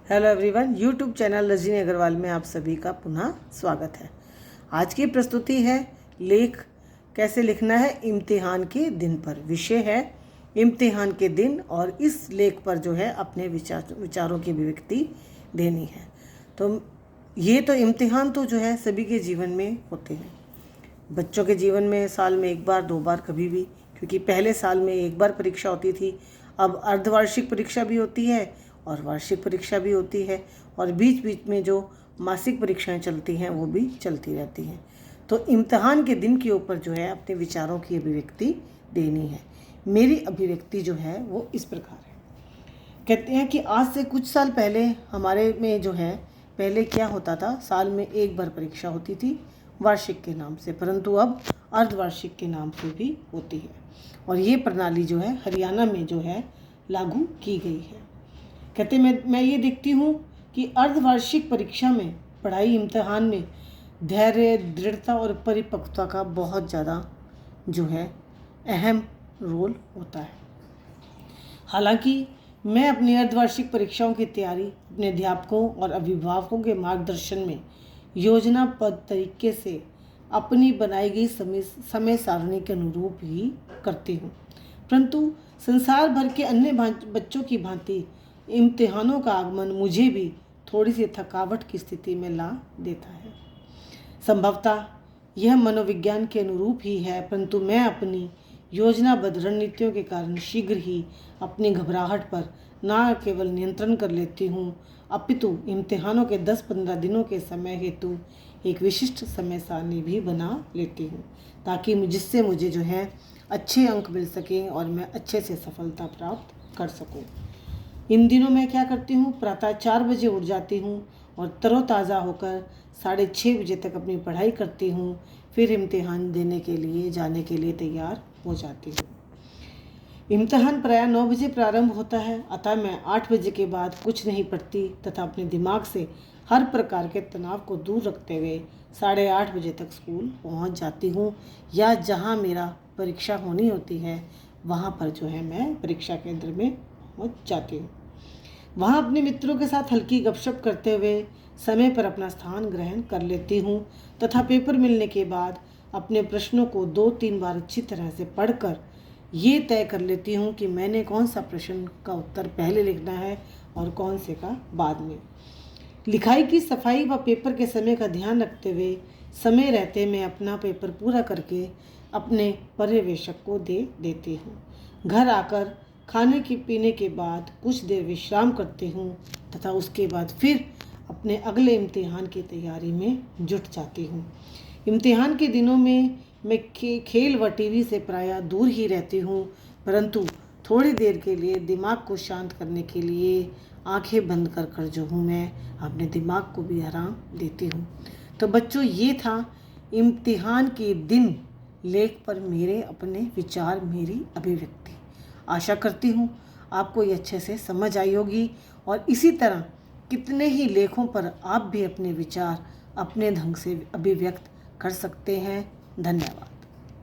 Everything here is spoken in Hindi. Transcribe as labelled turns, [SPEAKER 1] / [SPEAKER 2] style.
[SPEAKER 1] Hello everyone, YouTube channel Rajni Agarwal में आप सभी का पुनः स्वागत है। आज की प्रस्तुति है लेख कैसे लिखना है इम्तिहान के दिन पर। विषय है इम्तिहान के दिन और इस लेख पर जो है अपने विचारों की अभिव्यक्ति देनी है। तो ये तो इम्तिहान तो जो है सभी के जीवन में होते हैं। बच्चों के जीवन में साल में एक बार दो बार कभी भी, क्योंकि पहले साल में एक बार परीक्षा होती थी, अब अर्धवार्षिक परीक्षा भी होती है और वार्षिक परीक्षा भी होती है और बीच बीच में जो मासिक परीक्षाएं चलती हैं वो भी चलती रहती हैं। तो इम्तिहान के दिन के ऊपर जो है अपने विचारों की अभिव्यक्ति देनी है। मेरी अभिव्यक्ति जो है वो इस प्रकार है। कहते हैं कि आज से कुछ साल पहले हमारे में जो है पहले क्या होता था, साल में एक बार परीक्षा होती थी वार्षिक के नाम से, परंतु अब अर्धवार्षिक के नाम से भी होती है और ये प्रणाली जो है हरियाणा में जो है लागू की गई है। कहते मैं ये देखती हूँ कि अर्धवार्षिक परीक्षा में पढ़ाई इम्तिहान में धैर्य, दृढ़ता और परिपक्वता का बहुत ज़्यादा जो है अहम रोल होता है। हालांकि मैं अपनी अर्धवार्षिक परीक्षाओं की तैयारी अपने अध्यापकों और अभिभावकों के मार्गदर्शन में योजनाबद्ध तरीके से अपनी बनाई गई समय सारणी के अनुरूप ही करती हूँ, परंतु संसार भर के अन्य बच्चों की भांति इम्तिहानों का आगमन मुझे भी थोड़ी सी थकावट की स्थिति में ला देता है। संभवतः यह मनोविज्ञान के अनुरूप ही है, परंतु मैं अपनी योजनाबद्ध रणनीतियों के कारण शीघ्र ही अपनी घबराहट पर न केवल नियंत्रण कर लेती हूँ, अपितु इम्तिहानों के 10-15 दिनों के समय हेतु एक विशिष्ट समय सारणी भी बना लेती हूँ, ताकि जिससे मुझे जो है अच्छे अंक मिल सकें और मैं अच्छे से सफलता प्राप्त कर सकूँ। इन दिनों मैं क्या करती हूँ, प्रातः 4 बजे उठ जाती हूँ और तरोताज़ा होकर 6:30 बजे तक अपनी पढ़ाई करती हूँ। फिर इम्तिहान देने के लिए जाने के लिए तैयार हो जाती हूँ। इम्तिहान प्रायः 9 बजे प्रारंभ होता है, अतः मैं 8 बजे के बाद कुछ नहीं पढ़ती तथा अपने दिमाग से हर प्रकार के तनाव को दूर रखते हुए 8:30 बजे तक स्कूल पहुँच जाती हूँ, या जहाँ मेरा परीक्षा होनी होती है वहाँ पर जो है मैं परीक्षा केंद्र में पहुँच जाती हूँ। वहाँ अपने मित्रों के साथ हल्की गपशप करते हुए समय पर अपना स्थान ग्रहण कर लेती हूँ तथा पेपर मिलने के बाद अपने प्रश्नों को 2-3 बार अच्छी तरह से पढ़कर ये तय कर लेती हूँ कि मैंने कौन सा प्रश्न का उत्तर पहले लिखना है और कौन से का बाद में। लिखाई की सफाई व पेपर के समय का ध्यान रखते हुए समय रहते मैं अपना पेपर पूरा करके अपने पर्यवेक्षक को दे देती हूँ। घर आकर खाने की पीने के बाद कुछ देर विश्राम करती हूँ तथा उसके बाद फिर अपने अगले इम्तिहान की तैयारी में जुट जाती हूँ। इम्तिहान के दिनों में मैं खेल व टीवी से प्रायः दूर ही रहती हूँ, परंतु थोड़ी देर के लिए दिमाग को शांत करने के लिए आंखें बंद कर जो हूँ मैं अपने दिमाग को भी आराम देती हूँ। तो बच्चों, ये था इम्तिहान के दिन लेख पर मेरे अपने विचार, मेरी अभिव्यक्ति। आशा करती हूँ आपको ये अच्छे से समझ आई होगी और इसी तरह कितने ही लेखों पर आप भी अपने विचार अपने ढंग से अभिव्यक्त कर सकते हैं। धन्यवाद।